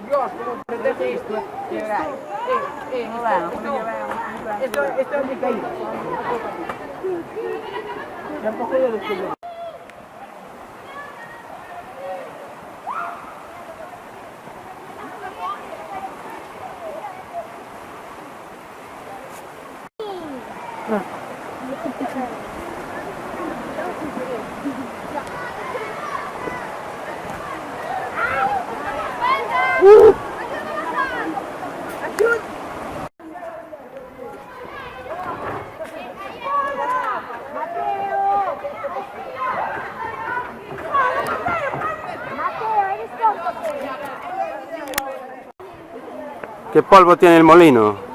Dios, como protege esto. Esto es mi caída. Tampoco yo lo estoy. ¿Qué polvo tiene el molino?